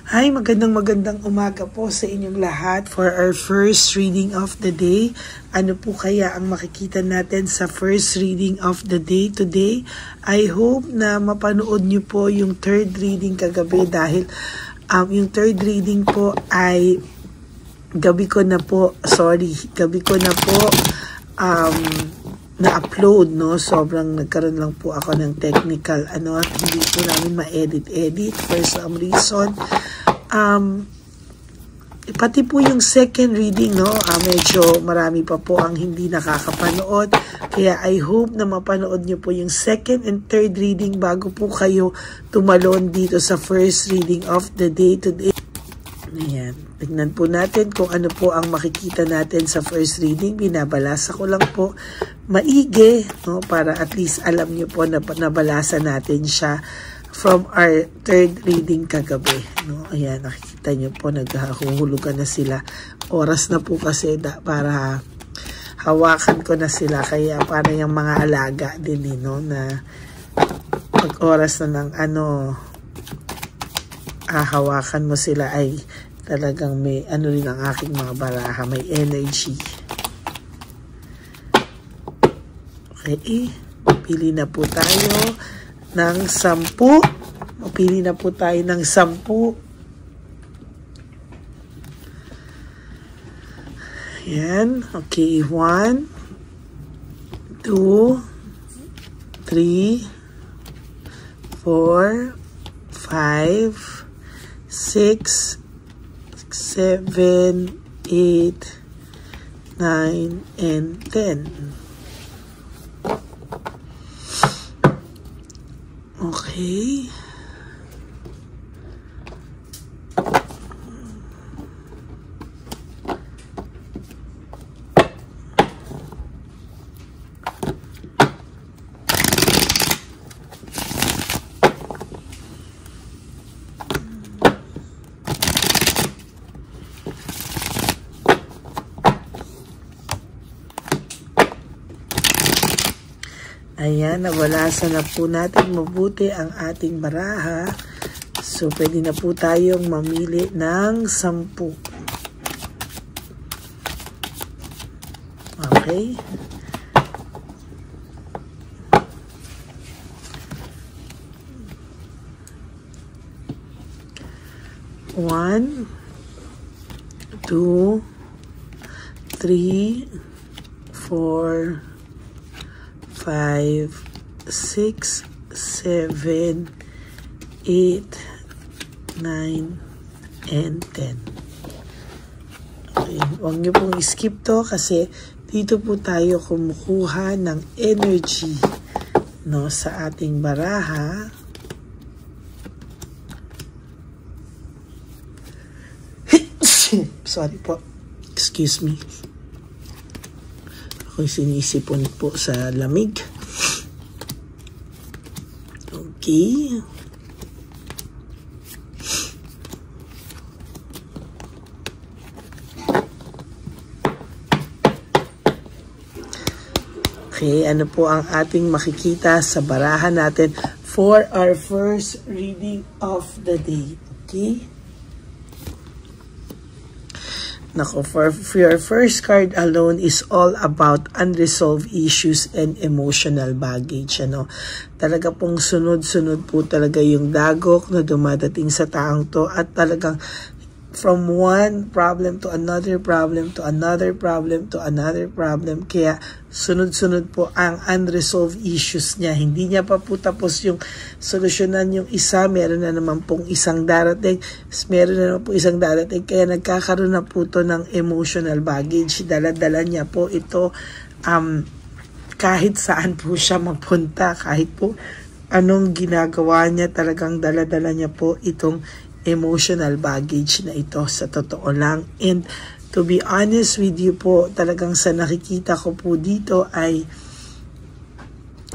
Hi, magandang umaga po sa inyong lahat for our first reading of the day. Ano po kaya ang makikita natin sa first reading of the day today? I hope na mapanood nyo po yung third reading kagabi dahil yung third reading po ay gabi ko na po na-upload, no? Sobrang nagkaroon lang po ako ng technical, hindi po namin ma-edit for some reason. Pati po yung second reading, no? Medyo marami pa po ang hindi nakakapanood. Kaya I hope na mapanood nyo po yung second and third reading bago po kayo tumalon dito sa first reading of the day today. Ayan. Tignan po natin kung ano po ang makikita natin sa first reading. Binabalasa ko lang po maigi, no? Para at least alam nyo po na nabalasa natin siya from our third reading kagabi, no? Ayan, nakikita nyo po, naghahuhulugan na sila. Oras na po kasi para hawakan ko na sila. Kaya para yung mga alaga din, no? Na pag oras na ng hawakan mo sila ay talagang may rin ang aking mga baraha, may energy. Okay, pili na po tayo ng 10. Pili na po tayo ng 10. Yan. Okay. 1, 2, 3, 4, 5, 6, 7, 8, 9, and 10. Okay. Ayan, nabalasan na po natin mabuti ang ating baraha. So, pwede na po tayong mamili ng 10. Okay. One, 2, 3, 4, 5, 6, 7, 8, 9, and 10. Okay, huwag nyo pong skip to kasi dito po tayo kumukuha ng energy, no, sa ating baraha. Sorry po. Excuse me. Ako'y sinisipon po sa lamig. Okay. Okay, ano po ang ating makikita sa baraha natin for our first reading of the day? Okay. Nako, for your first card alone is all about unresolved issues and emotional baggage. Talaga pong sunod-sunod po talaga yung dagok na dumadating sa taong to at talagang from one problem to another problem to another problem to another problem. Kaya sunod-sunod po ang unresolved issues niya. Hindi niya pa po tapos yung solusyonan yung isa. Meron na naman pong isang darating. Meron na naman po isang darating. Kaya nagkakaroon na po to ng emotional baggage. Dala-dala niya po ito kahit saan po siya mapunta. Kahit po anong ginagawa niya, talagang dala-dala niya po itong emotional baggage na ito sa totoo lang. And to be honest with you po, talagang sa nakikita ko po dito ay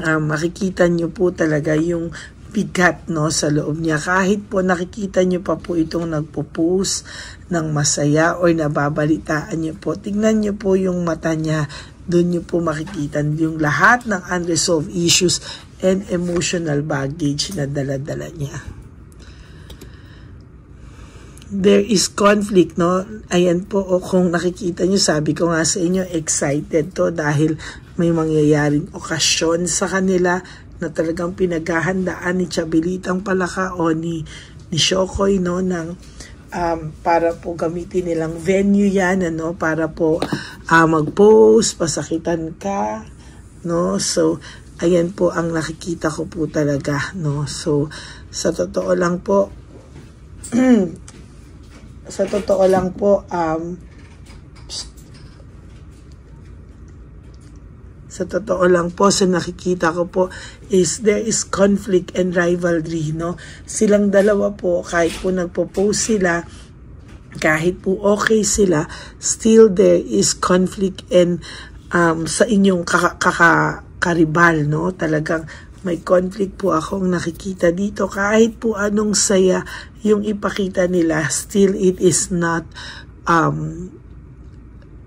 makikita nyo po talaga yung bigat, no, sa loob niya. Kahit po nakikita nyo pa po itong nagpo-post ng masaya or nababalitaan nyo po, tingnan nyo po yung mata niya. Doon nyo po makikita yung lahat ng unresolved issues and emotional baggage na dala-dala niya. there is conflict, no? Ayan po, kung nakikita nyo, sabi ko nga sa inyo, excited to dahil may mangyayaring okasyon sa kanila na talagang pinaghahandaan ni Chabelitang Palaka o ni Shokoy, no, ng para po gamitin nilang venue yan, ano, para po mag-post, pasakitan ka, no? So, ayan po ang nakikita ko po talaga, no? So, sa totoo lang po, sa totoo lang po, sa nakikita ko po is there is conflict and rivalry, no? Silang dalawa po, kahit po nagpo-post sila, kahit po okay sila, still there is conflict and sa inyong karibal, no? Talagang may conflict po akong nakikita dito. Kahit po anong saya yung ipakita nila, still it is not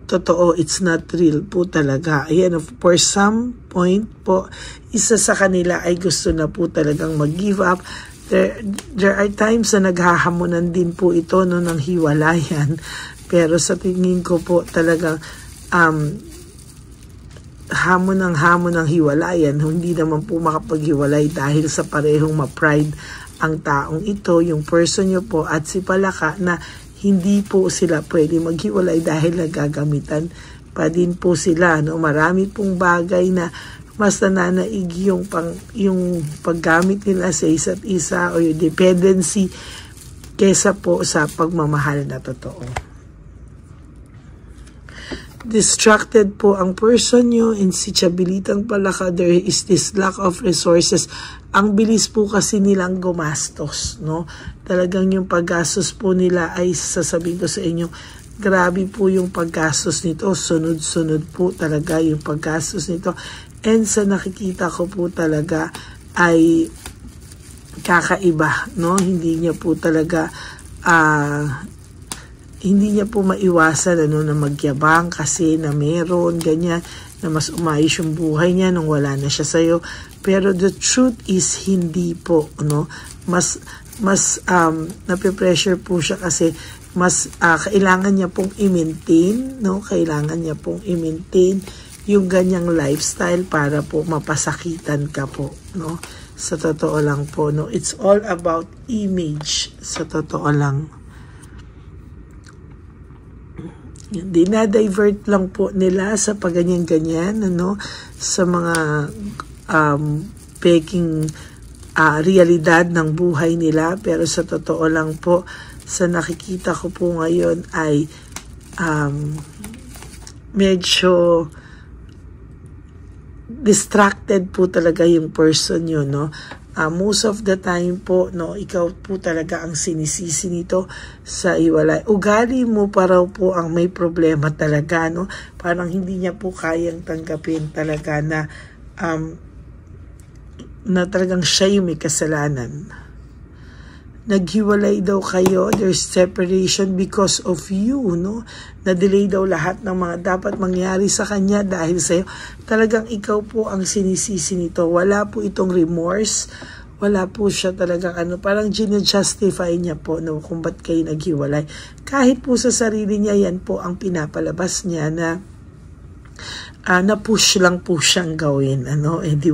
totoo, it's not real po talaga. Ayan, for some point po, isa sa kanila ay gusto na po talagang mag-give up. There are times na naghahamunan din po ito, no, ng hiwalayan. Pero sa tingin ko po talagang hamon ng hiwalayan, hindi naman po makapaghiwalay dahil sa parehong ma-pride ang taong ito, yung person nyo po at si Palaka, na hindi po sila pwede maghiwalay dahil nagagamitan pa din po sila, no? Marami pong bagay na mas nananaig yung paggamit nila sa isa't isa o yung dependency kesa po sa pagmamahal na totoo. Distracted po ang person nyo, and si Chabelitang Palaka, there is this lack of resources. Ang bilis po kasi nilang gumastos, no? Talagang yung paggastos po nila ay, sasabihin ko sa inyo, grabe po yung paggastos nito. Sunod-sunod po talaga yung paggastos nito. And sa nakikita ko po talaga ay kakaiba, no? Hindi niya po talaga hindi niya po maiwasan, ano, na magyabang kasi na meron, ganyan, na mas umayos yung buhay niya nung wala na siya sa'yo. Pero the truth is, hindi po, no? Mas nape-pressure po siya kasi mas kailangan niya pong i-maintain, no? Kailangan niya pong i-maintain yung ganyang lifestyle para po mapasakitan ka po, no? Sa totoo lang po, no? It's all about image, sa totoo lang. Dinadivert lang po nila sa pagganyan-ganyan, ano, sa mga peking realidad ng buhay nila. Pero sa totoo lang po, sa nakikita ko po ngayon ay medyo distracted po talaga yung person nyo, no? Most of the time po, no, ikaw po talaga ang sinisisi nito sa iwalay. Ugali mo paraw po ang may problema talaga, no? Parang hindi niya po kayang tanggapin talaga na talagang siya yung may kasalanan. Naghiwalay daw kayo, there's separation because of you, no? Na-delay daw lahat ng mga dapat mangyari sa kanya dahil sa'yo. Talagang ikaw po ang sinisisi nito. Wala po itong remorse. Wala po siya talagang parang gina-justify niya po, no, kung ba't kayo naghiwalay. Kahit po sa sarili niya, yan po ang pinapalabas niya na na-push lang po siyang gawin,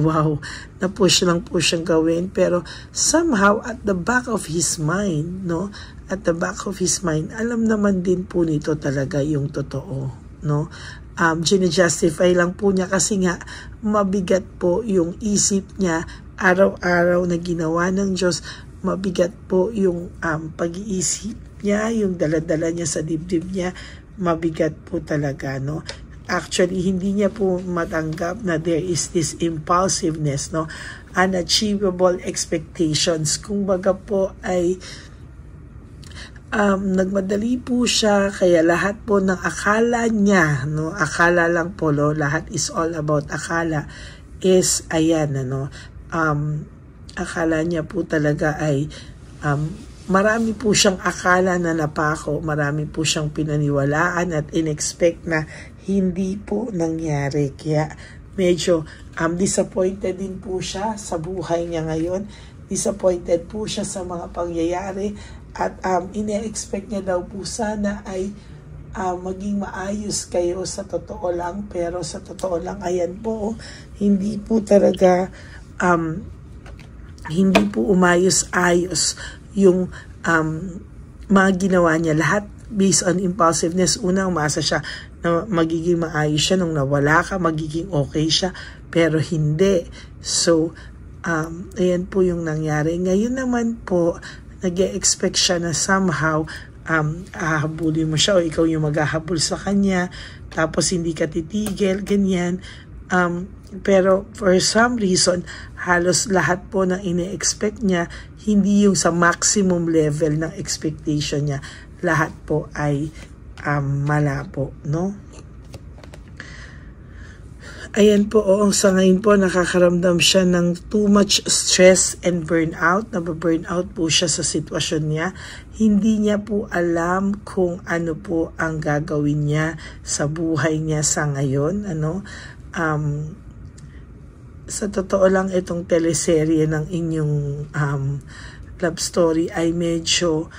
wow, na-push lang po siyang gawin, pero somehow at the back of his mind, no, at the back of his mind, alam naman din po nito talaga yung totoo, no. Gina-justify lang po niya kasi nga mabigat po yung isip niya, araw-araw na ginawa ng Diyos, mabigat po yung pag-iisip niya, yung daladala niya sa dibdib niya, mabigat po talaga, no. Actually, hindi niya po matanggap na there is this impulsiveness, no? Unachievable expectations. Kung baga po ay nagmadali po siya, kaya lahat po ng akala niya, no? Akala lang po, no? Lahat is all about akala. Is, ayan, akala niya po talaga ay marami po siyang akala na napako, marami po siyang pinaniwalaan at in-expect na hindi po nangyari. Kaya medyo disappointed din po siya sa buhay niya ngayon disappointed po siya sa mga pangyayari at ine-expect niya daw po sana ay maging maayos kayo sa totoo lang, pero sa totoo lang, ayan po, hindi po talaga hindi po umayos-ayos yung mga ginawa niya. Lahat based on impulsiveness. Unang umasa siya na magiging maayos siya nung nawala ka, magiging okay siya, pero hindi. So, ayan po yung nangyari. Ngayon naman po, nag-e-expect siya na somehow hahabulin mo siya o ikaw yung maghahabol sa kanya, tapos hindi ka titigil, ganyan. Pero for some reason, halos lahat po ng ine-expect niya, hindi yung sa maximum level ng expectation niya. Lahat po ay malabo, no? Ayan po, sa ngayon po, nakakaramdam siya ng too much stress and burnout. Nababurnout po siya sa sitwasyon niya. Hindi niya po alam kung ano po ang gagawin niya sa buhay niya sa ngayon. Sa totoo lang, itong teleserye ng inyong love story ay medyo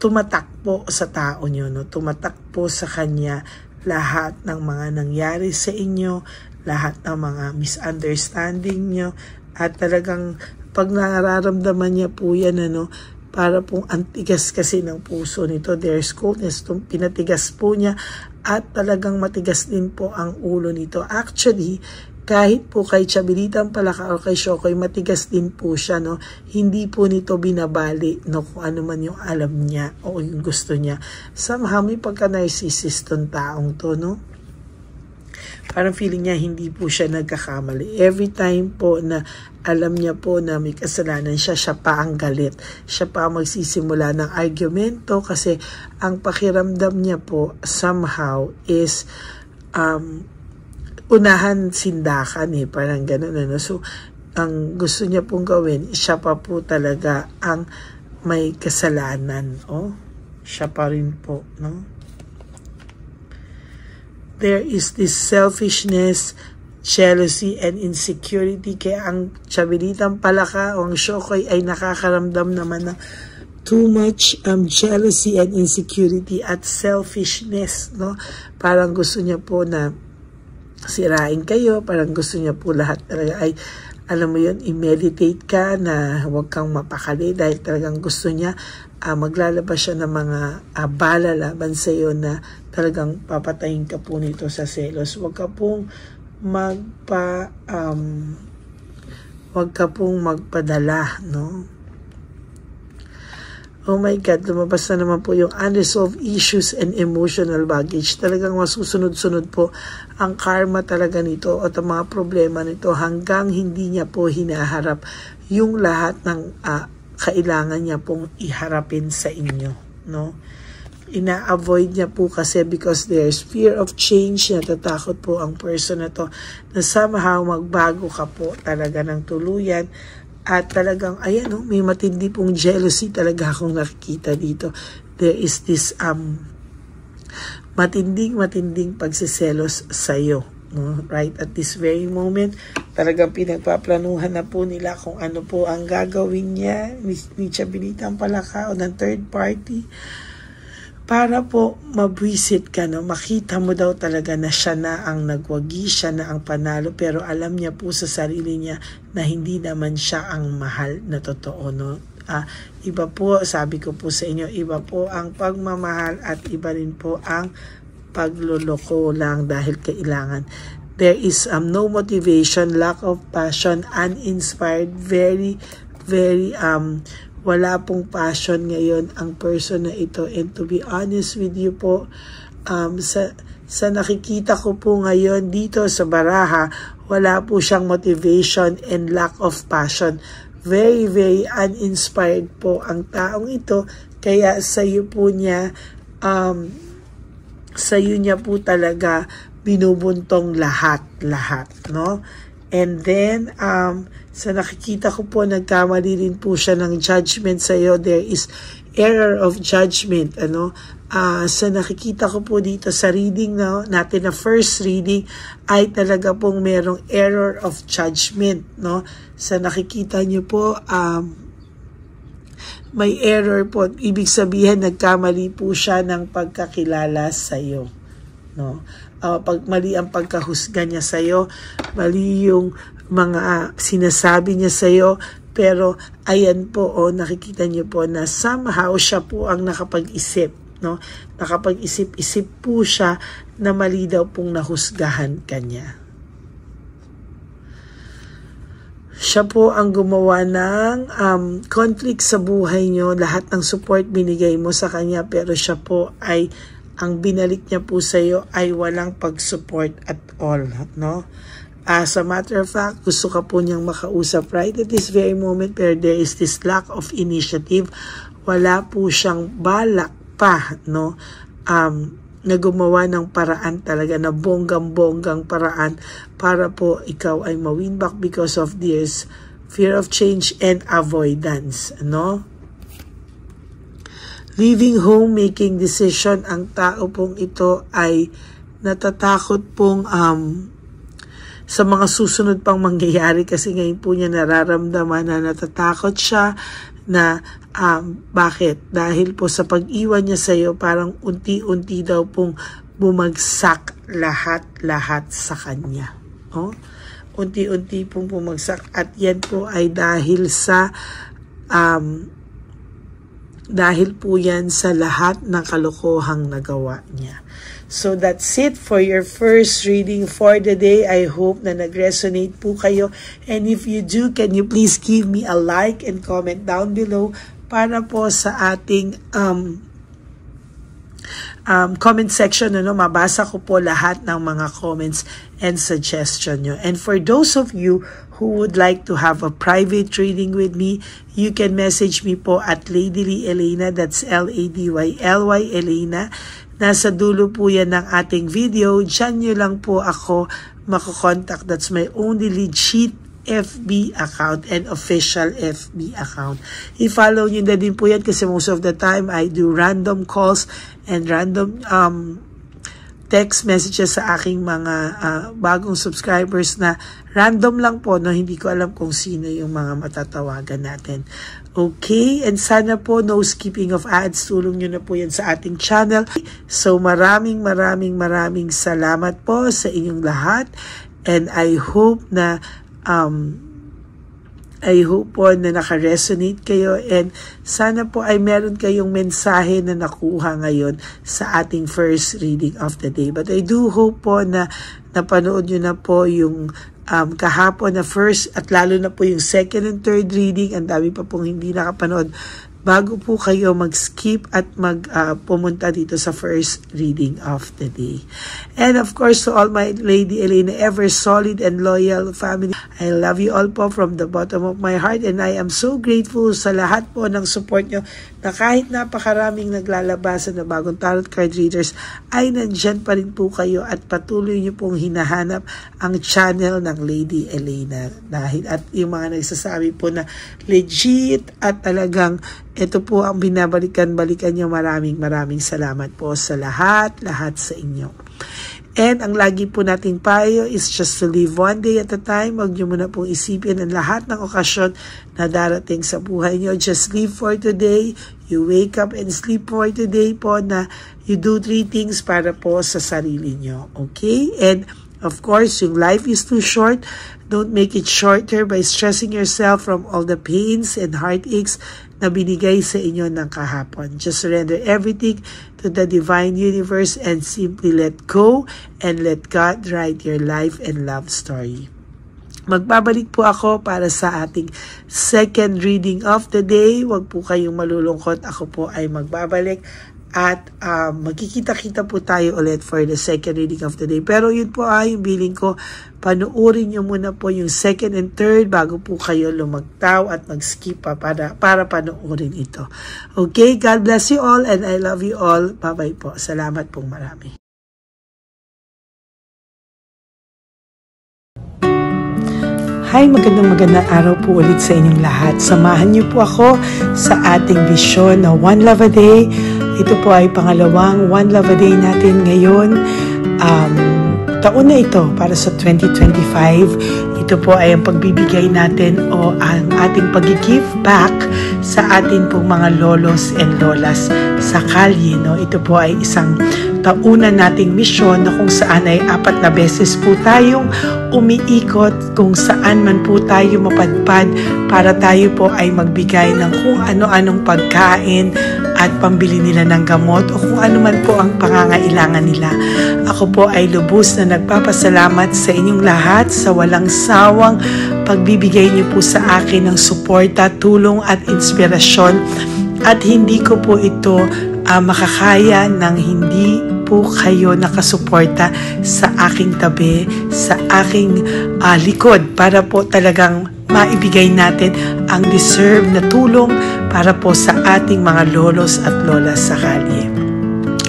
tumatak po sa tao niyo, no? Tumatak po sa kanya lahat ng mga nangyari sa inyo, lahat ng mga misunderstanding nyo, at talagang pag nararamdaman niya po yan, para pong antigas kasi ng puso nito, there's coldness, pinatigas po niya, at talagang matigas din po ang ulo nito. Actually, kahit po kay Chabelitang Palaka o kay Shokoy, matigas din po siya, no? Hindi po nito binabali, no, kung ano man yung alam niya o yung gusto niya. Somehow, may pagka-narcissist tong taong to, no? Parang feeling niya hindi po siya nagkakamali. Every time po na alam niya po na may kasalanan siya, siya pa ang galit. Siya pa ang magsisimula ng argumento kasi ang pakiramdam niya po somehow is unahan sindakan, parang ganun, So, ang gusto niya pong gawin, siya pa po talaga ang may kasalanan. Siya pa rin po, no? There is this selfishness, jealousy, and insecurity. Kaya ang Chabelitang Palaka o ang Shokoy ay nakakaramdam naman ng too much jealousy and insecurity at selfishness, no? Parang gusto niya po na sirain kayo, parang gusto niya po lahat talaga ay, alam mo yun, i-meditate ka na huwag kang mapakali dahil talagang gusto niya maglalabas siya ng mga bala laban sa iyo na talagang papatayin ka po nito sa selos. Huwag ka pong magpadala, no? Oh my God, lumabas na naman po yung unresolved issues and emotional baggage. Talagang masusunod-sunod po ang karma talaga nito at ang mga problema nito hanggang hindi niya po hinaharap yung lahat ng kailangan niya pong iharapin sa inyo, no? Ina-avoid niya po kasi because there's fear of change. Natatakot po ang person na to na somehow magbago ka po talaga ng tuluyan. At talagang, ayan, may matindi pong jealousy talaga akong nakikita dito. There is this matinding pagsiselos sa'yo. No? Right at this very moment, talagang pinagpaplanuhan na po nila kung ano po ang gagawin niya, ni Chabelitang Palaka o ng third party. Para po mabwisit ka, no? Makita mo daw talaga na siya na ang nagwagi, siya na ang panalo, pero alam niya po sa sarili niya na hindi naman siya ang mahal na totoo, no? Iba po, sabi ko po sa inyo, iba po ang pagmamahal at iba rin po ang pagluloko lang dahil kailangan. There is no motivation, lack of passion, uninspired, very wala pong passion ngayon ang person na ito. And to be honest with you po, sa nakikita ko po ngayon dito sa baraha, wala po siyang motivation and lack of passion. Very uninspired po ang taong ito. Kaya sa'yo niya po talaga binubuntong lahat, no? And then, sa nakikita ko po, nagkamali rin po siya ng judgment sa iyo. There is error of judgment, sa nakikita ko po dito sa reading natin na first reading ay talaga pong merong error of judgment, sa nakikita nyo po, may error po, ibig sabihin nagkamali po siya ng pagkakilala sa iyo, pag mali ang pagkahusga niya sa iyo, mali yung mga sinasabi niya sa iyo, pero ayan po, nakikita niyo po na somehow siya po ang nakapag-isip, nakapag-isip-isip po siya na mali daw pong nahusgahan kanya. Siya po ang gumawa ng conflict sa buhay niyo, lahat ng support binigay mo sa kanya, pero siya po ay, ang binalik niya po sa iyo ay walang pag-support at all, As a matter of fact, gusto ka po niyang makausap right at this very moment, pero there is this lack of initiative. Wala po siyang balak pa, na gumawa ng paraan talaga, na bonggang-bonggang paraan para po ikaw ay ma-win back because of this fear of change and avoidance, Leaving home, making decision, ang tao pong ito ay natatakot pong sa mga susunod pang mangyayari, kasi ngayon po niya nararamdaman na natatakot siya na bakit? Dahil po sa pag-iwan niya sa iyo, parang unti-unti daw pong bumagsak lahat sa kanya. Unti-unti pong bumagsak, at yan po ay dahil po yan sa lahat ng kalokohang nagawa niya. So that's it for your first reading for the day. I hope na nag-resonate po kayo. And if you do, can you please give me a like and comment down below para po sa ating comment section, mabasa ko po lahat ng mga comments and suggestion nyo. And for those of you who would like to have a private reading with me, you can message me po at Ladyly Elena, that's LADYLY Elena. Nasa dulo po yan ng ating video. Diyan nyo lang po ako makokontak. That's my only legit FB account and official FB account. I-follow nyo na din po yan, kasi most of the time I do random calls and random text messages sa aking mga bagong subscribers, na random lang po, hindi ko alam kung sino yung mga matatawagan natin. Okay, and sana po no skipping of ads, tulong nyo na po yan sa ating channel. So maraming salamat po sa inyong lahat, and I hope po na naka-resonate kayo, and sana po ay meron kayong mensahe na nakuha ngayon sa ating first reading of the day. But I do hope po na napanood nyo na po yung kahapon na first, at lalo na po yung second and third reading. Ang dami pa pong hindi nakapanood. Bago po kayo mag-skip at pumunta dito sa first reading of the day. And of course, to all my Lady Elena ever solid and loyal family, I love you all po from the bottom of my heart, and I am so grateful sa lahat po ng support nyo, na kahit napakaraming naglalabasan na bagong tarot card readers, ay nandyan pa rin po kayo at patuloy nyo pong hinahanap ang channel ng Lady Elena. At yung mga nagsasabi po na legit at talagang ito po ang binabalikan-balikan nyo, maraming salamat po sa lahat sa inyo. And ang lagi po nating payo is just to live one day at a time. Huwag nyo muna pong isipin ang lahat ng okasyon na darating sa buhay nyo. Just live for today. You wake up and sleep for today po, na you do 3 things para po sa sarili nyo. Okay? And of course, yung life is too short. Don't make it shorter by stressing yourself from all the pains and heartaches na binigay sa inyo ng kahapon. Just surrender everything to the divine universe and simply let go and let God write your life and love story. Magbabalik po ako para sa ating second reading of the day. Huwag po kayong malulungkot. Ako po ay magbabalik. At magkikita-kita po tayo ulit for the second reading of the day. Pero yun po ay yung bilin ko, panuorin nyo muna po yung second and third bago po kayo lumagtaw at mag-skip pa para panuorin ito. Okay, God bless you all and I love you all. Bye-bye po. Salamat pong marami. Hi, magandang araw po ulit sa inyong lahat. Samahan niyo po ako sa ating vision na One Love a Day. Ito po ay pangalawang One Love a Day natin ngayon. Taon na ito para sa 2025. Ito po ay ang pagbibigay natin o ang ating pag-give back sa atin pong mga lolos and lolas sa kalye. No? Ito po ay isang taunan nating misyon na kung saan ay 4 na beses po tayong umiikot kung saan man po tayo mapadpad para tayo po ay magbigay ng kung ano-anong pagkain at pambili nila ng gamot o kung ano man po ang pangangailangan nila. Ako po ay lubos na nagpapasalamat sa inyong lahat sa walang sawang pagbibigay niyo po sa akin ng suporta, tulong at inspirasyon, at hindi ko po ito makakaya ng hindi po kayo nakasuporta sa aking tabi, sa aking likod para po talagang maibigay natin ang deserve na tulong para po sa ating mga lolos at lolas sa kalye.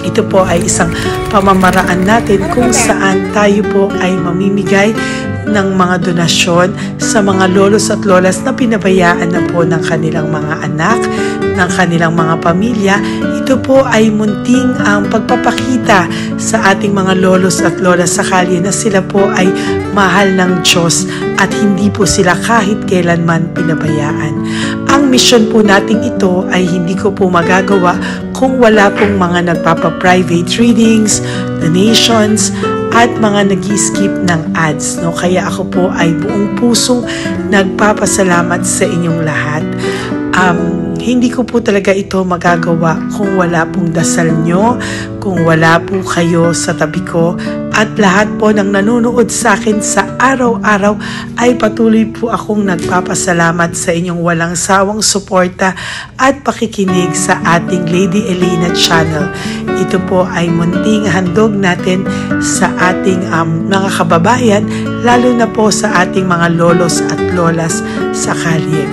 Ito po ay isang pamamaraan natin kung saan tayo po ay mamimigay ng mga donasyon sa mga lolos at lolas na pinabayaan na po ng kanilang mga anak, ng kanilang mga pamilya. Ito po ay munting ang pagpapakita sa ating mga lolos at lolas sa kalye na sila po ay mahal ng Diyos at hindi po sila kahit kailanman pinabayaan. Ang mission po nating ito ay hindi ko po magagawa kung wala pong mga nagpapa-private readings, donations, at mga nag-skip ng ads. No? Kaya ako po ay buong pusong nagpapasalamat sa inyong lahat. Hindi ko po talaga ito magagawa kung wala pong dasal nyo, kung wala po kayo sa tabi ko, at lahat po ng nanonood sa akin sa araw-araw ay patuloy po akong nagpapasalamat sa inyong walang sawang suporta at pakikinig sa ating Lady Elena channel. Ito po ay munting handog natin sa ating mga kababayan, lalo na po sa ating mga lolos at lolas sa kalye.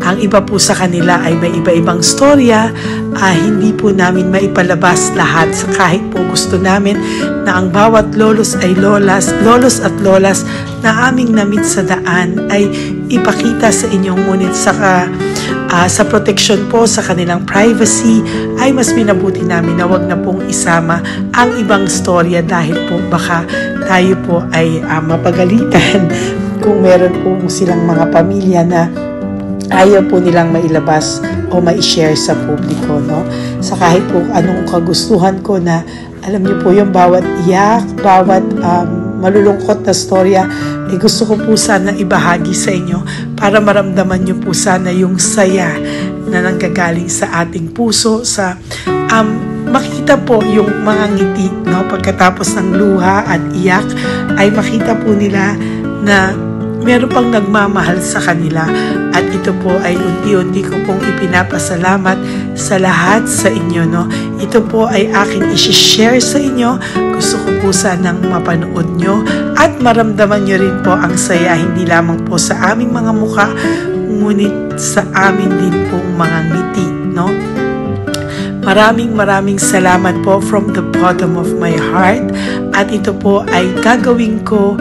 Ang iba po sa kanila ay may iba-ibang storya, hindi po namin maipalabas lahat kahit po gusto namin na ang bawat lolos at lolas na aming namit sa daan ay ipakita sa inyo, ngunit sa protection po sa kanilang privacy ay mas minabuti namin na wag na pong isama ang ibang storya dahil po baka tayo po ay mapagalitan kung meron po silang mga pamilya na ayaw po nilang mailabas o ma-share sa publiko, no? Sa kahit po anong kagustuhan ko na, alam niyo po yung bawat iyak, bawat malulungkot na storya, gusto ko po sana ibahagi sa inyo para maramdaman niyo po sana yung saya na nanggagaling sa ating puso, sa makita po yung mga ngiti, no? Pagkatapos ng luha at iyak ay makita po nila na meron pang nagmamahal sa kanila, at ito po ay unti-unti ko pong ipinapasalamat sa lahat sa inyo, no? Ito po ay aking i-share sa inyo. Gusto ko po sanang mapanood nyo at maramdaman nyo rin po ang saya, hindi lamang po sa aming mga muka, ngunit sa amin din pong mga ngiti, no? Maraming salamat po from the bottom of my heart, at ito po ay gagawin ko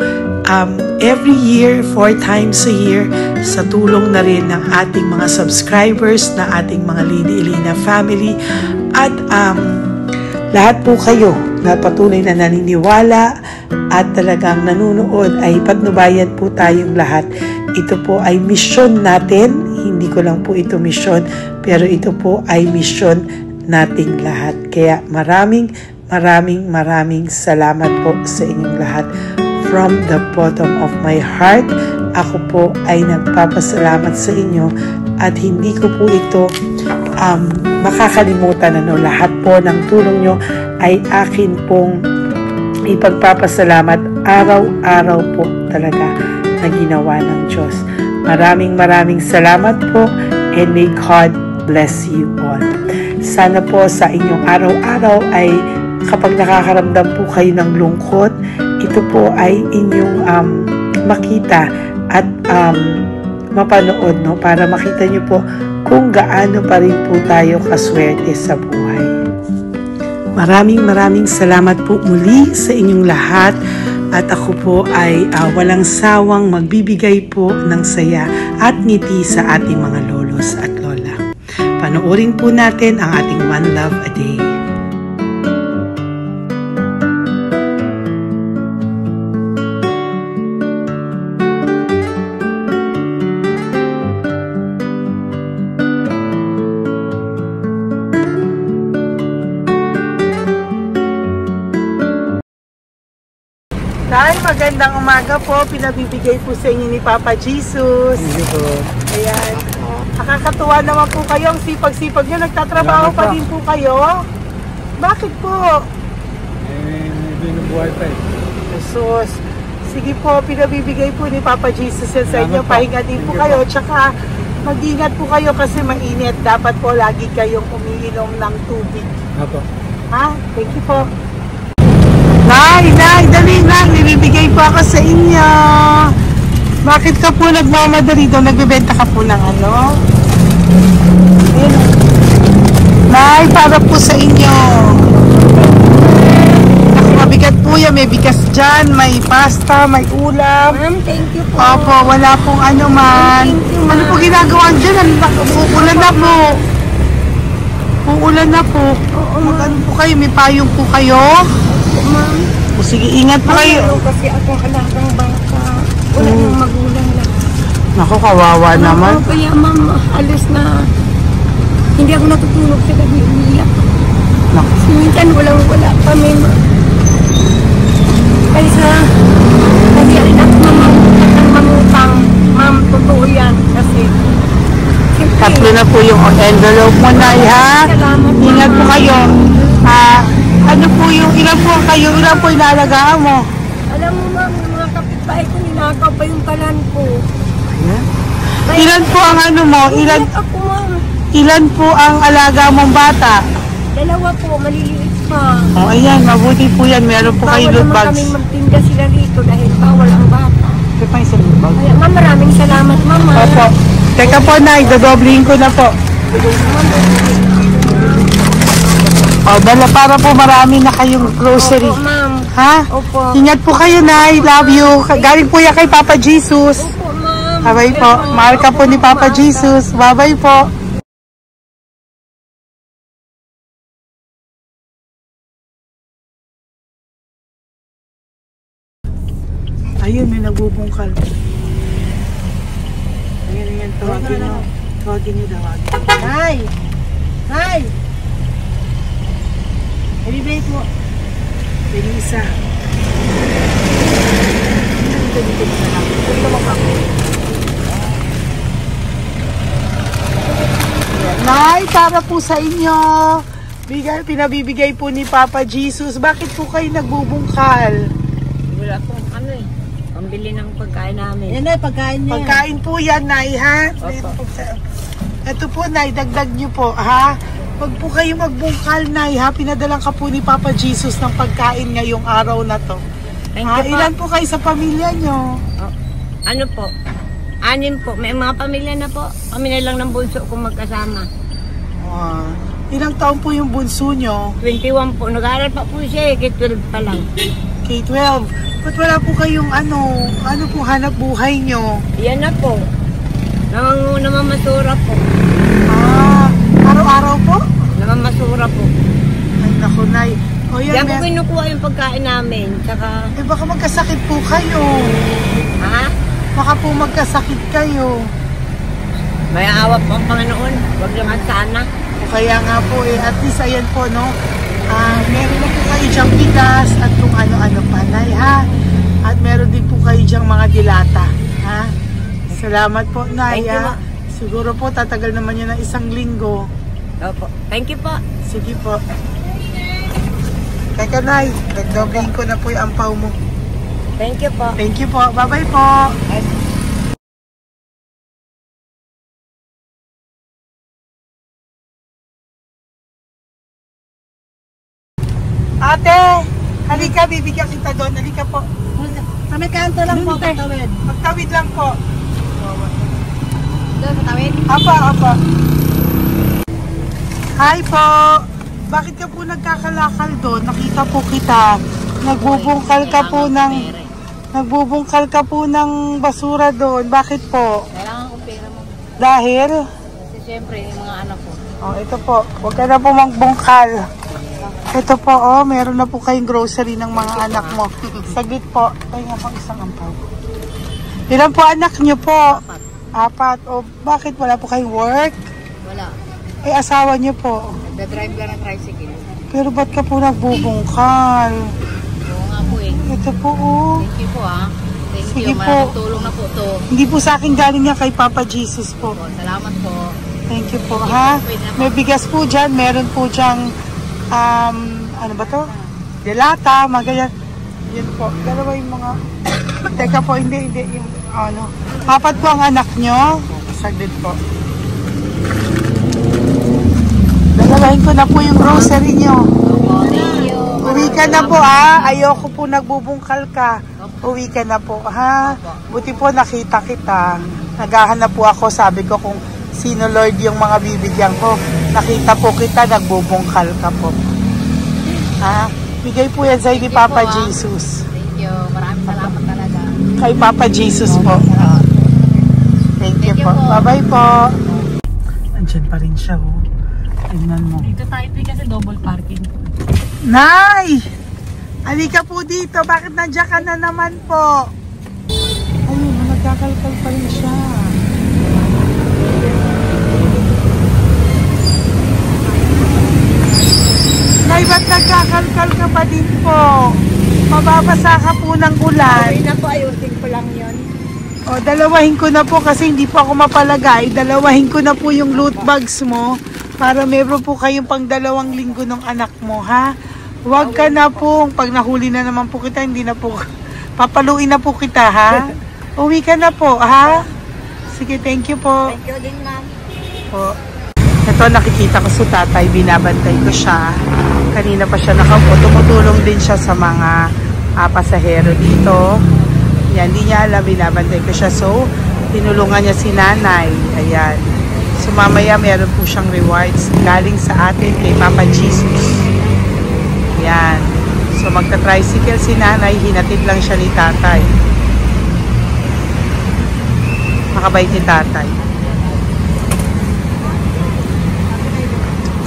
every year, 4 times a year, sa tulong na rin ng ating mga subscribers, na ating mga Lady Elena family, at lahat po kayo na patuloy na naniniwala at talagang nanonood, ay patnubayan po tayong lahat. Ito po ay mission natin, hindi ko lang po ito mission, pero ito po ay mission nating lahat. Kaya maraming salamat po sa inyong lahat. From the bottom of my heart, ako po ay nagpapasalamat sa inyo, at hindi ko po ito makakalimutan. Lahat po ng tulong nyo ay akin pong ipagpapasalamat araw-araw po talaga na ginawa ng Diyos. Maraming salamat po, and may God bless you all. Sana po sa inyong araw-araw ay kapag nakakaramdam po kayo ng lungkot, ito po ay inyong makita at mapanood, no? Para makita nyo po kung gaano pa rin po tayo kaswerte sa buhay. Maraming salamat po muli sa inyong lahat. At ako po ay walang sawang magbibigay po ng saya at ngiti sa ating mga lolos at lola. Panoorin po natin ang ating One Love a Day. Nay, magandang umaga po. Pinabibigay po sa inyo ni Papa Jesus. Ayan. Nakakatuwa naman po kayo. Ang sipag-sipag nyo. Nagtatrabaho pa din po kayo. Bakit po? Binubuhay pa eh. Jesus. Sige po, pinabibigay po ni Papa Jesus yan sa inyo. Pahinga din po kayo. Tsaka mag-ingat po kayo kasi mainit. Dapat po lagi kayong umiinom ng tubig. Apo. Ha? Thank you po. Nay, dali lang. Nilibigay po ako sa inyo. Bakit ka po nagmamadali doon? Nagbebenta ka po ng ano? Ayun. Nay, para po sa inyo. Naku, mabigat po yan. May bigas dyan, may pasta, may ulam. Ma'am, thank you po. Opo, wala pong ano man. Ano po ginagawa dyan? Uulan na po. Uulan na po. Mag-ano po kayo? May payong po kayo? Ma'am. O sige, ingat po kayo. Kasi akong alagang bata. Wala nang magulang lang. Naku, kawawa naman. Kaya ma'am, alis na. Hindi ako natutulog sa gabi. Umiyak. Naku. Minsan wala kami ma'am. Kaysa, kasi rin ako mamutang. Ma'am, totoo yan. Kasi, siyempre, Tatlo na po yung envelope mo, Nay, ha? salamat, Ingat po ma'am. kayo. Ano po yung, ilan po kayo, ilan po inalagaan mo? Alam mo ma'am, yung mga kapitbahay ko, ninakaw pa yung kalan ko. Ilan po ang ano mo? Umiyak ako ma'am. Ilan po ang alaga mong bata? Dalawa po, maliliit pa. O, ayan, mabuti po yan. Meron po kayo loot Bawal naman bags. kaming magtinda sila rito dahil bawal ang bata. Ito pa yung sa loot bag. Kaya ma'am, maraming salamat mama. Opo. Teka po, Nay, dodoblihin ko na po. O, dala para po marami na kayong grocery. Opo ma'am. Ha? Opo. Ingat po kayo, Nay. Love you. Galing po yan kay Papa Jesus. Opo ma'am. Bye-bye po. Mahal ka po ni Papa Jesus. Bye-bye po. Ayun, may nagbubungkal. Ayan. Tawagin nyo. Tawagin nyo daw. Hi! Hi! Ibibigay mo. Elisa. Nay, para po sa inyo. Pinabibigay po ni Papa Jesus. Bakit po kayo nagbubungkal? Wala pong ano eh. Pambili ng pagkain namin. Yan ay pagkain niya. Pagkain po yan, Nay, ha? Opo. Ito po, Nay, dagdag nyo po, ha? Pag po kayo magbungkal, Nay, ha? Pinadalang ka po ni Papa Jesus ng pagkain ngayong araw na to. Thank Ha? you po. Ilan po kayo sa pamilya nyo? Oh, ano po? 6 po. May mga pamilya na po. Kami na lang ng bunso kung magkasama. Ilang taon po yung bunso nyo? 21 po. Nag-aaral pa po siya eh. K-12 pa lang. K-12. Ba't wala po kayong ano po hanap buhay nyo? Yan na po. Namamasura po. Araw-araw po? Namamasura po. Ay, naku, Nay. O yan, Diyan ko kinukuha yung pagkain namin. Tsaka, baka magkasakit po kayo. ha? Baka po magkasakit kayo. May awa po ang Panginoon. Huwag naman sana. O kaya nga po, at least ayan po, no? Meron na po kayo dyang bigas at kung ano-ano pa, Nay, ha? At meron din po kayo dyang mga dilata, ha? Salamat po, Nay, Thank you, ha? ma. Siguro po, tatagal naman yan ng 1 linggo. Opo. Thank you po. Sige po. Teka, Nay, nagdobling ko na po yung ampaw mo. Thank you po. Thank you po. Bye-bye po. Ate, halika, bibigyan kita doon. Halika po. Sa may kanto lang po, Doon, te. patawid. Magtawid lang po. Doon, patawid. Apa. Hi po. Bakit ka po nagkakalakal doon? Nakita po kita. Nagbubungkal ka po ng basura doon. Bakit po? Kailangan ko pera mo. Dahil? Kasi syempre, yung mga anak ko. Oh, ito po. Huwag ka na po magbungkal. Ito po, oh, meron na po kayong grocery ng mga anak mo. Saglit po. Ay nga pang isang ampaw. Ilan po anak nyo po? 4. O, bakit wala po kayong work? Wala. Ay, asawa nyo po. Nagda-drive lang ng tricycle. Pero ba't ka po nagbubungkal? Oo nga po eh. Ito po, oh. Thank you po ah. Thank Sige you. po. Maraming tulong na po to. Hindi po sa akin galing niya kay Papa Jesus po. Salamat po. Thank you po, ha? May bigas po dyan. Meron po dyang, ano ba to? Delata, mga ganyan. Yan po. Dalawa yung mga... Teka po, hindi. Yung, ano. 4 po ang anak nyo. Saglit po. Dalawahin ko na po yung grocery nyo. Uwi ka na po, ha? Ayoko po nagbubungkal ka. Uwi ka na po, ha? Buti po nakita kita. Naghahanap po ako. Sabi ko kung sino Lord yung mga bibigyan ko. Nakita po kita, nagbubungkal ka po. Ha? Bigay po yan sa'yo ni Papa Jesus. Thank you. Maraming salamat talaga. Kay Papa Jesus po. Thank you po. Bye-bye po. Andyan pa rin siya, oh. Tingnan mo. Dito tayo kasi double parking. Nay! Halika po dito. Bakit nandiyan ka na naman po? Ayun, nagkakalkal pa rin siya. Nay, ba't nagkakalkal ka pa din po? Mababasa ka po ng ulan. Ay na po, ayusin ko lang yun. O, dalawahin ko na po kasi hindi po ako mapalagay. Dalawahin ko na po yung loot bags mo para meron po kayong pang 2 linggo ng anak mo, ha? Huwag ka na po. Pag nahuli na naman po kita, hindi na po. Papaluin na po kita, ha? Uwi ka na po, ha? Sige, thank you po. Thank you din, ma'am. Po. Ito, nakikita ko sa tatay. Binabantay ko siya. Kanina pa siya nakaupo. Tumutulong din siya sa mga pasahero dito. Yan, hindi niya alam. Binabantay ko siya. So, tinulungan niya si nanay. Ayan. So, mamaya meron po siyang rewards galing sa atin kay Papa Jesus. Yan. So, magta-tricycle si nanay. Hinatid lang siya ni tatay. Makabait ni tatay.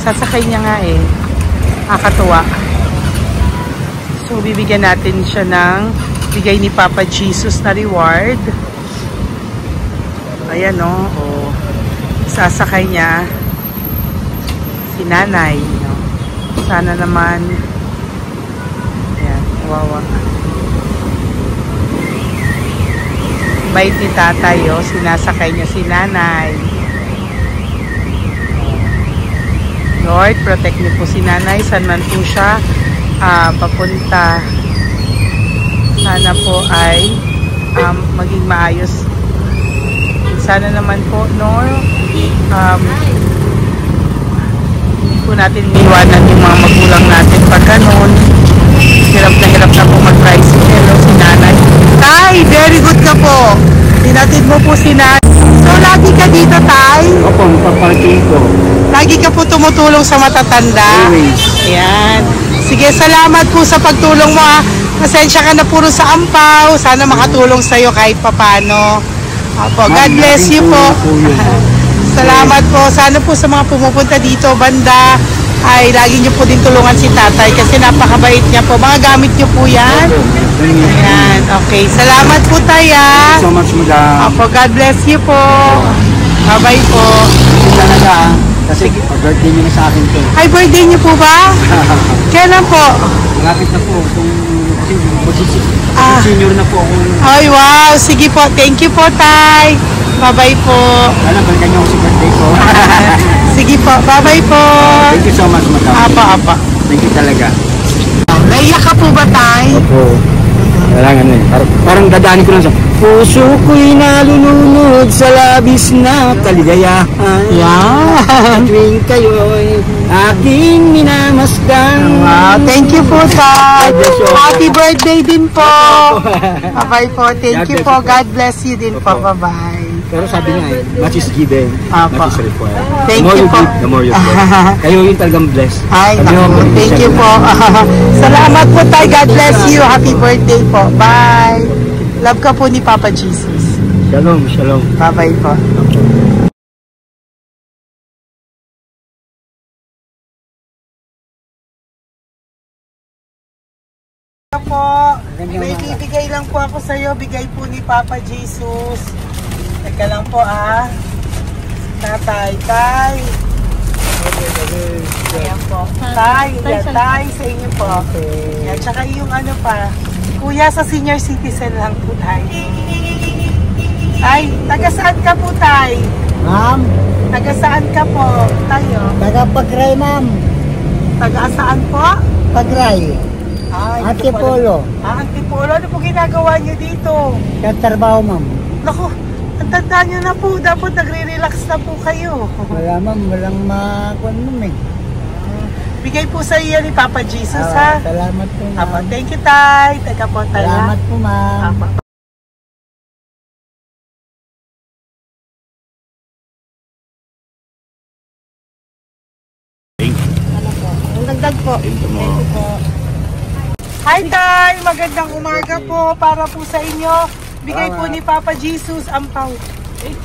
Sasakay niya nga eh. Nakakatuwa. So, bibigyan natin siya ng bigay ni Papa Jesus na reward. Ayan, no? O, sasakay niya si nanay. No? Sana naman. Ayan, wawa. Bait ni tatay, oh. Sinasakay niya si nanay. Lord, protect niyo po si nanay. Saan man po siya papunta. Sana po ay maging maayos. Sana naman po, Lord, hindi po natin iwanan yung mga magulang natin pag ganun. Hirap na po mag-tricycle si nanay. Tay, very good ka po. Tinatid mo po si nanay. So, lagi ka dito, Tay? Opo, paparking ko. Lagi ka po tumutulong sa matatanda? Always. Ayan. Sige, salamat po sa pagtulong mo, ha. Pasensya ka na puro sa ampaw. Sana makatulong sa'yo kahit papano. Opo, God bless you po. Salamat po. Sana po sa mga pumupunta dito, banda, ay lagi niyo po din tulungan si tatay kasi napakabait niya po. Mga gamit niyo po yan. Ayan, okay. Salamat po, Tay, ha. So much, madam. Opo, God bless you po. Bye-bye po. Talaga, kasi birthday niyo na sa akin to. Ay, birthday niyo po ba? Kailan po? Malapit na po. Senior na po ako. Ay, wow. Sige po. Thank you po, Tay. Bye-bye po. Alam, balikan niyo ako sa birthday ko. Sige po. Bye-bye po. Thank you so much, madam. Apa. Thank you talaga. Naiyak ka po ba, Tay? Opo. Kailangan eh. Parang dadaanin ko lang sa puso ko'y nalulunod sa labis na kaligayahan. Yan. Tuwing kayo'y aking minamasdan. Wow. Thank you po, Tay. Happy birthday din po. Bye-bye po. Thank you po. God bless you din po. Bye-bye. Pero sabi nga much is given, Apa. much is required. Thank The more you you po. give, the more you get. Kayo yung talagang blessed. Ay, Kami naku, yung thank you po. Salamat po tayo. God bless you. Happy birthday po. Bye. Love ka po ni Papa Jesus. Shalom, shalom. Bye-bye po. Po, may bibigay lang po ako sa iyo, bigay po ni Papa Jesus. Teka lang po Tatay, tay. Ayan po. Tay, yan, tay sa inyo po. Yan, tsaka yung ano pa, kuya sa senior citizen lang po tay. Ay, taga saan ka po tay? Ma'am, Taga saan ka po tayo? taga Pagray ma'am. Taga saan po? Pagray. Ay, Antipolo. Antipolo, ano po ginagawa niyo dito? Katrabaho ma'am. Naku, ang tanda nyo na po. Dapat nagre-relax na po kayo. Wala ma'am, walang makuan ma'am eh. Bigay po sa iyo ni Papa Jesus, ha? Salamat po ma'am. Apo, thank you, tay. Teka po, tay. Salamat po ma'am. Apo. Ang dagdag po. Thank you po. Hi, tay. Magandang umaga po para po sa inyo. Bigay po ni Papa Jesus ang pau.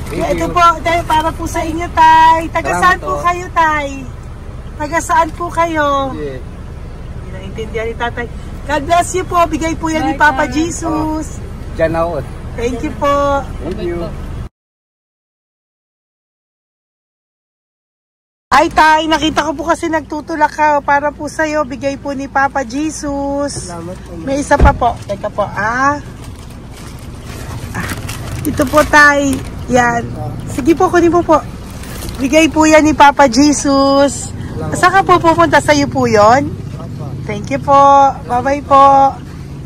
Ito po, tay, para po sa inyo, tay. Taga saan po kayo, tay? Taga saan po kayo? Hindi naintindihan ni tatay. God bless you po. Bigay po yan ni Papa Jesus. Diyan ako. Thank you po. Thank you. Ay, tay, nakita ko po kasi nagtutulak ka para po sa'yo. Bigay po ni Papa Jesus. May isa pa po. Teka po, Ito po, tay. Yan. Sige po, kunin po po. Bigay po yan ni Papa Jesus. Saan ka po pupunta? Sa'yo po yun? Thank you po. Bye-bye po.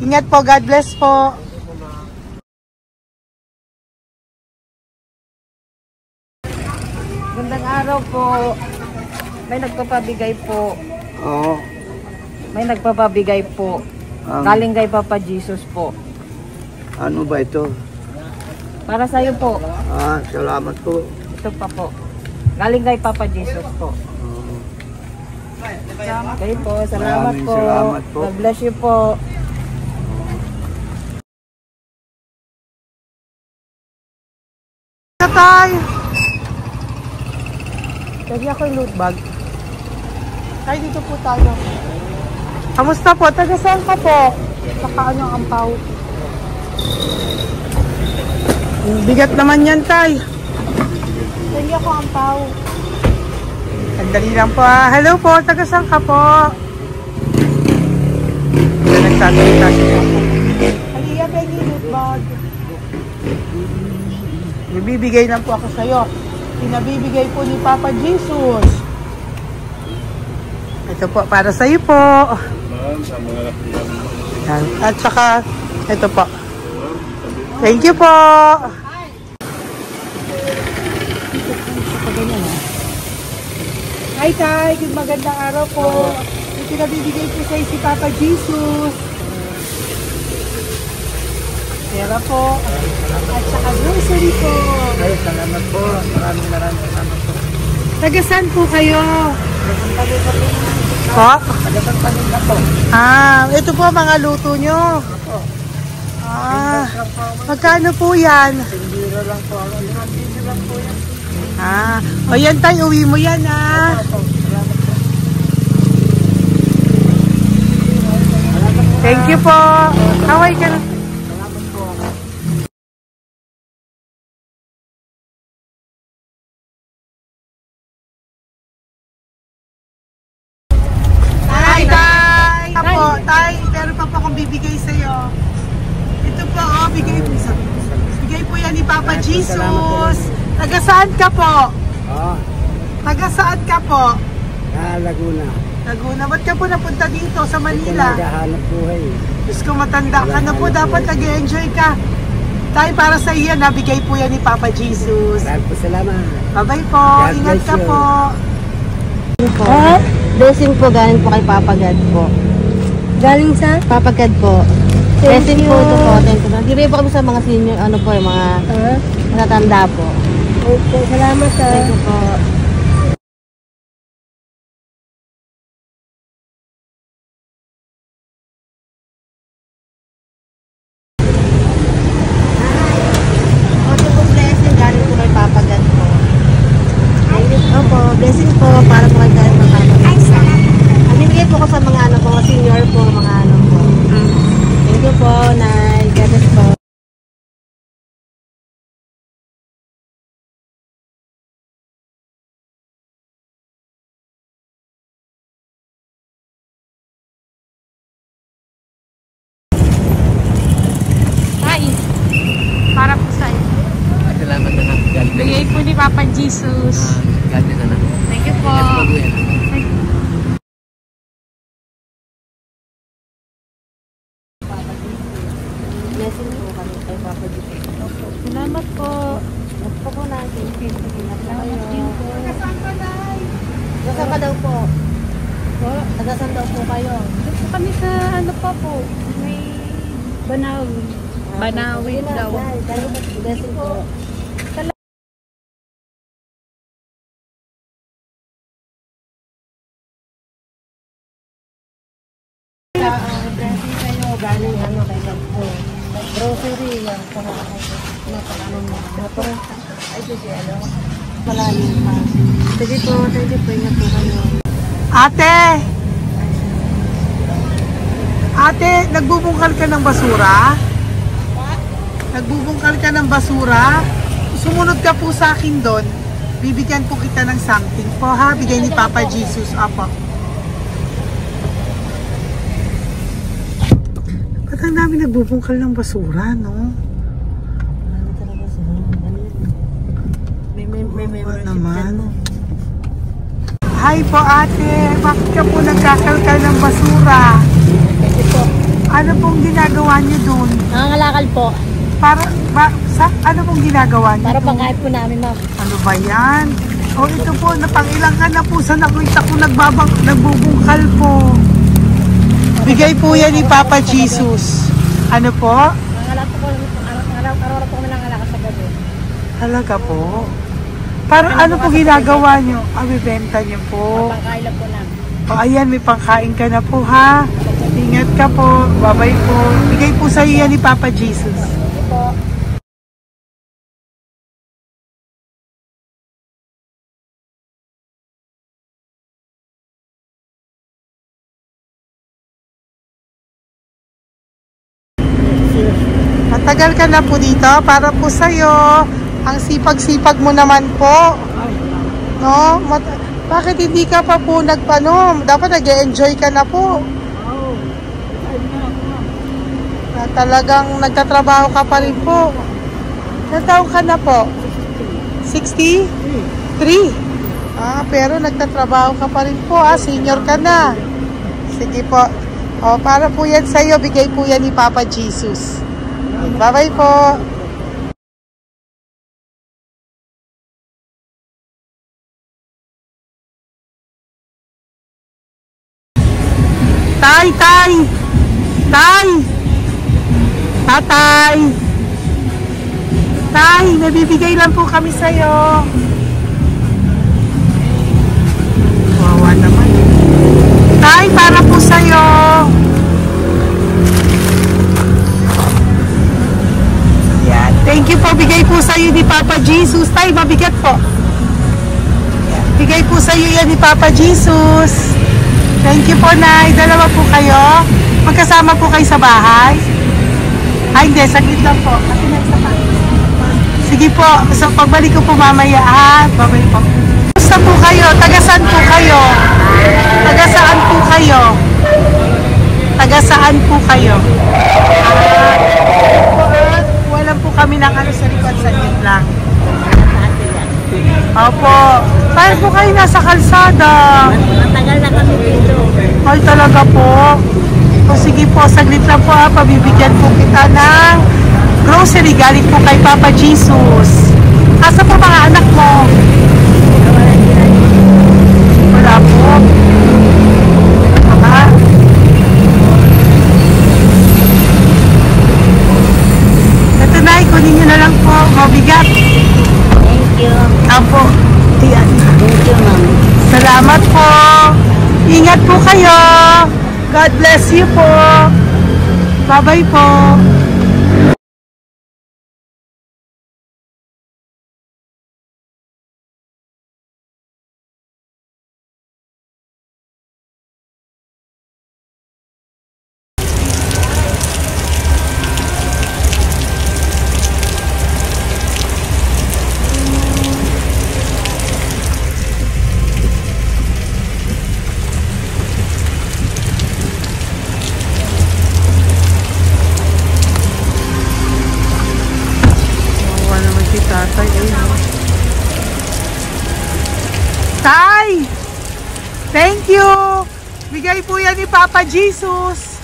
Ingat po. God bless po. Gandang araw po. May nagpapabigay po. Oo. May nagpapabigay po. Galing kay Papa Jesus po. Ano ba ito? Para sa iyo po. Salamat po. Ito pa po. Galing kay Papa Jesus po. Okay po. Salamat Maraming po. salamat po. God bless you po. Tay! Lagi ako yung loot bag. Tay, dito po tayo. Kamusta po? Taga saan ka po? Saka ano ang ampaw? Bigat naman yan, tay. Lagi ako ang ampaw. Sandali lang po. Hello po, taga saan ka po? Nagsasalita siya. Halika, Benny, loot bag. Bibigay lang po ako sa'yo. Pinabibigay po ni Papa Jesus. Ito po, para sa'yo po. At saka, ito po. Thank you po. Hi, tay. Good magandang araw po. Pinabibigay po sa'yo si Papa Jesus. Pera po. At saka grocery po. Ay, salamat po. Maraming salamat po. Taga saan po kayo? Po? Ito po mga luto nyo. Magkano po yan? Biro lang po. Biro lang po yan. O yan tayo, uwi mo yan Thank you po. Kaway ka na. Tay, meron pa po akong bibigay sa'yo. Ito po, bigay po yan ni Papa Jesus. Taga saan ka po? Taga saan ka po? Laguna. Laguna. Ba't ka po napunta dito sa Manila? Naghahanap buhay. Diyos ko, matanda ka na po. Dapat nag-enjoy ka. Tay, para sa iyo, nabigay po yan ni Papa Jesus. Maraming po salamat. Bye-bye po. Ingat ka po. Blessing po galing po kay Papa God po. Galing sa? Papa God po. Thank Blessing you. po ito po. Thank you. Nagibigay po kami sa mga senior, ano po, yung mga Matatanda po. Okay, salamat sa... Thank you po. Ito po blessing galing po kay Papa God po. Opo, blessing po para po kay galing ng Papa God. Bibigay po ko sa mga ano po, senior po, mga ano po. Thank you po, Nay. God bless po. Ay, para po sa iyo. Salamat na lang. Bigay po ni Papa Jesus. God bless na. Thank you po. Blessing po kami kay Papa God. Salamat po. Gusto po natin. Salamat din po. Nasaan ka daw po? Nagasan daw po kayo? Dito kami sa ano pa po. May Banawi. Banawi daw. Blessing po. Blessing kayo. Galing ano kay God po. Grocery yan. Napakano mo. Ay, sige ano. Malalim pa. Sige po. Thank you po. Ingat po kayo. Ate! Ate, nagbubungkal ka ng basura? Nagbubungkal ka ng basura? Sumunod ka po sa akin doon. Bibigyan po kita ng something po ha. Bigay ni Papa Jesus. Apo. Ba't ang dami nagbubungkal ng basura, no? May Ano naman? Hi po ate. Bakit ka po nagkakalkal ng basura? Kasi po. Ano pong ginagawa niyo doon? Nangangalakal po. Ano pong ginagawa niyo? Para pangkain po namin, ma'am. Ano ba yan? O ito po, napangilang ka na po sa nakita ko nagbubungkal po. Bigay po yan ni Papa Jesus. Ano po? Nangangalakal po kami. Araw-araw po kami nangangalakal sa gabi. Talaga po? Para ano po ginagawa niyo? Bibenta niyo po. Pangkain lang po namin. O ayan, may pangkain ka na po ha. Ingat ka po. Bye-bye po. Bigay po sa iyo yan ni Papa Jesus. Ito po. Matagal ka na po dito para po sa'yo. Ang sipag-sipag mo naman po. No? Bakit hindi ka pa po nagpanom? Dapat nag-e-enjoy ka na po. Na talagang nagtatrabaho ka pa rin po. Ilang taon ka na po? 63? Pero nagtatrabaho ka pa rin po. Senior ka na. Sige po. O, para po yan sa'yo. Bigay po yan ni Papa Jesus. Bye-bye po. Tay! Tatay! Tay, nabibigay lang po kami sa'yo. Wawa naman. Tay, para po sa'yo. Yan. Thank you po. Bigay po sa'yo ni Papa Jesus. Tay, mabigat po. Bigay po sa'yo yan ni Papa Jesus. Thank you po, Nay. Dalawa po kayo. Magkasama po kayo sa bahay. Ay, hindi. Saglit lang po. Sige po. So, pagbalik ko po mamaya, ha? Babalik po. Gusto po kayo? Taga-saan po kayo? Taga-saan po kayo? Taga-saan po kayo? Wala po kami ng ano sa likod. Saglit lang. Opo. Paano po kayo nasa kalsada? Matagal na kami dito. Ay, talaga po. O sige po, saglit lang po ha. Pabibigyan po kita ng grocery galing po kay Papa Jesus. Asa po mga anak mo? Wala po. Ito na, ikunin nyo na lang po. Mabigat. Salamat po. Ingat po kayo. God bless you po. Bye-bye po. Tay! Thank you! Bigay po yan ni Papa Jesus.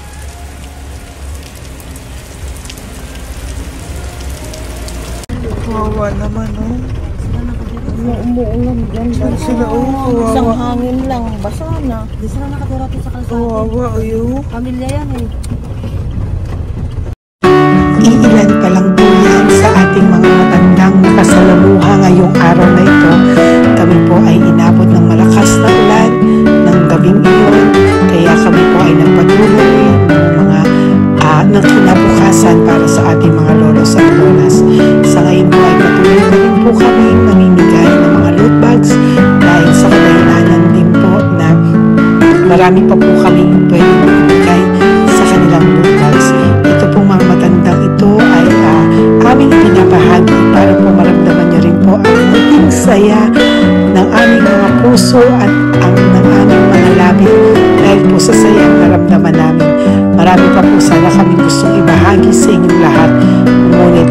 Kawawa naman, oh. Umuulan dyan. Sila, oh. Isang Kawawa. hangin lang, basa na. Di sila nakatira sa kalsada. Kawawa, oh. Pamilya yan eh. Iilan pa lang po yan sa ating mga matandang nakasalamuha ngayong araw na ito. Kami po ay inabot ng malakas na ulan ng gabing iyon. Kaya kami po ay nagpatuloy ng kinabukasan para sa ating mga lolos at lolas. Sa ngayon po ay patuloy pa rin po kami mamimigay ng mga loot bags dahil sa kadahilanan din po na marami pa po kami pwedeng ibigay sa kanilang loot bags. Ito pong mga matandang ito ay aming pinapahagi para po maramdaman nyo rin po ang munting saya ng aming mga puso at ang ng aming mga labi dahil po sa sayang naramdaman namin. Marami pa po sana kami gustong ibahagi sa inyong lahat, ngunit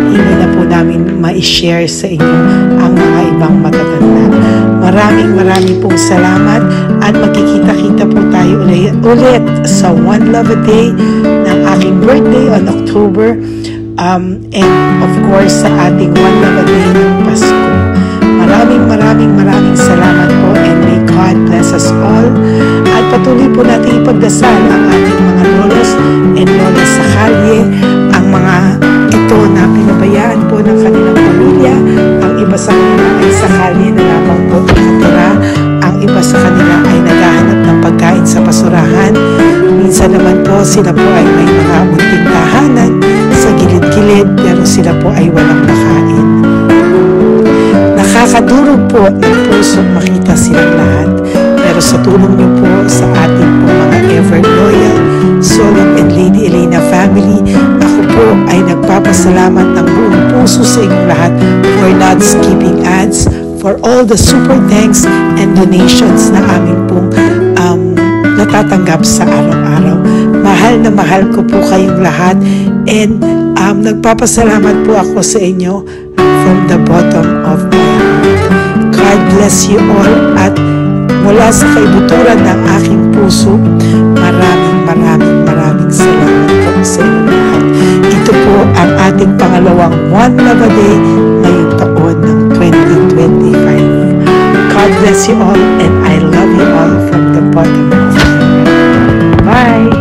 hindi na po namin ma-share sa inyo ang mga ibang matatanda. Maraming pong salamat at magkikita-kita po tayo ulit sa One Love a Day ng aking birthday on October and of course sa ating One Love a Day ng Pasko. Maraming salamat po and may God bless us all. At patuloy po natin ipagdasal ang ating mga lolos and lolas sa kalye, ang mga ito na pinabayaan po ng kanilang pamilya. Ang iba sa kanila ay sa kalye na lamang po nakatira. Ang iba sa kanila ay naghahanap ng pagkain sa basurahan. Minsan naman po sila po ay may mga munting tahanan sa gilid-gilid pero sila po ay walang makain. Nakakadurog po ng puso makita silang lahat. Pero sa tulong niyo po sa ating po mga ever loyal Solom and Lady Elena family, ako po ay nagpapasalamat ng buong puso sa inyong lahat for not skipping ads, for all the super thanks and donations na aming pong natatanggap sa araw-araw. Mahal ko po kayong lahat and nagpapasalamat po ako sa inyo from the bottom of my heart. God bless you all at mula sa kaibuturan ng aking puso, maraming salamat po sa inyo lahat. Ito po ang ating pangalawang One Love a Day ngayong taon ng 2025. God bless you all and I love you all from the bottom of my heart. Bye!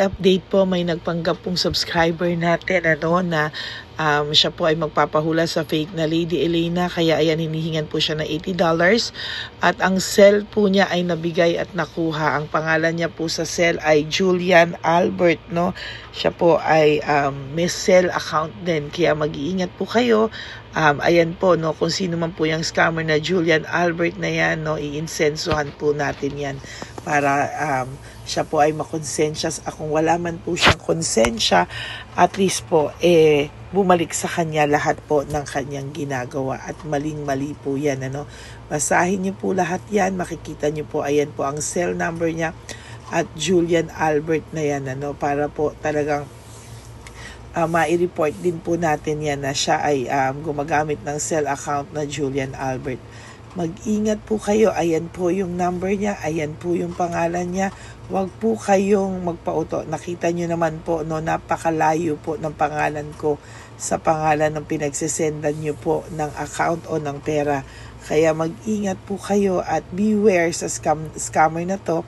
Update po, may nagpanggap pong subscriber natin na siya po ay magpapahula sa fake na Lady Elena, kaya ayan hinihingan po siya ng $80 at ang cell po niya ay nabigay at nakuha. Ang pangalan niya po sa cell ay Julian Albert, no? Siya po ay may cell account din, kaya mag-iingat po kayo. Ayan po, no, kung sino man po yung scammer na Julian Albert na yan, no, iinsensuhan po natin yan para siya po ay makonsensya. Kung wala man po siyang konsensya, at least po bumalik sa kanya lahat po ng kanyang ginagawa at maling-mali po yan, ano. Basahin niyo po lahat yan, makikita niyo po, ayan po ang cell number niya at Julian Albert na yan, ano, para po talagang mai-report din po natin yan na siya ay gumagamit ng cell account na Julian Albert. Mag-ingat po kayo. Ayan po yung number niya. Ayan po yung pangalan niya. Huwag po kayong magpauto. Nakita nyo naman po, no, napakalayo po ng pangalan ko sa pangalan ng pinagsisendan nyo po ng account o ng pera. Kaya mag-ingat po kayo at beware sa scammer na to.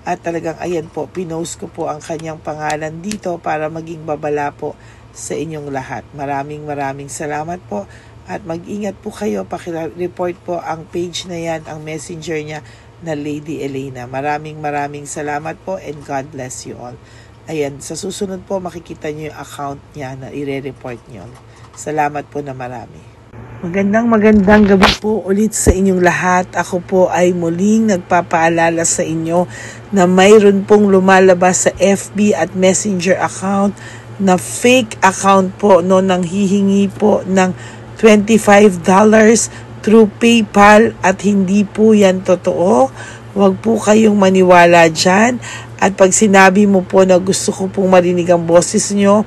At talagang ayan po, pinost ko po ang kanyang pangalan dito para maging babala po sa inyong lahat. Maraming salamat po. At mag-ingat po kayo, pakireport po ang page na yan, ang messenger niya na Lady Elena. Maraming salamat po and God bless you all. Ayan, sa susunod po makikita niyo yung account niya na i-report niyo. Salamat po na marami. Magandang gabi po ulit sa inyong lahat. Ako po ay muling nagpapaalala sa inyo na mayroon pong lumalabas sa FB at Messenger account na fake account po, no, nang hihingi po ng $25 through PayPal at hindi po yan totoo. Huwag po kayong maniwala dyan. At pag sinabi mo po na gusto ko pong marinig ang boses nyo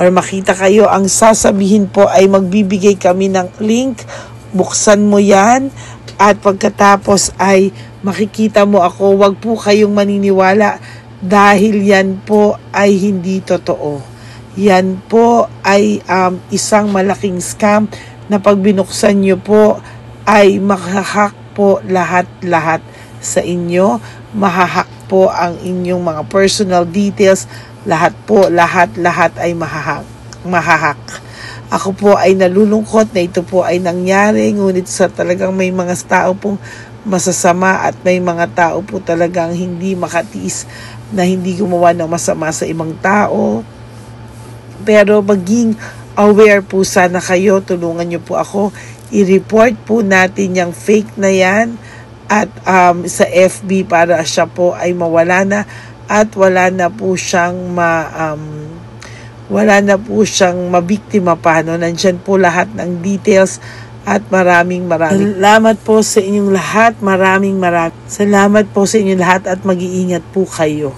or makita kayo, ang sasabihin po ay magbibigay kami ng link. Buksan mo yan at pagkatapos ay makikita mo ako. Huwag po kayong maniniwala dahil yan po ay hindi totoo. Yan po ay isang malaking scam na pag binuksan nyo po ay mahahack po lahat sa inyo. Mahahack po ang inyong mga personal details. Lahat ay mahahack. Ako po ay nalulungkot na ito po ay nangyari. Ngunit sa talagang may mga tao pong masasama at may mga tao po talagang hindi makatiis na hindi gumawa ng masama sa ibang tao. Pero maging aware po sana kayo. Tulungan nyo po ako. I-report po natin yung fake na yan at sa FB para siya po ay mawala na at wala na po siyang mabiktima pa. No? Nandyan po lahat ng details at maraming salamat po sa inyong lahat. Maraming salamat po sa inyong lahat at mag-iingat po kayo.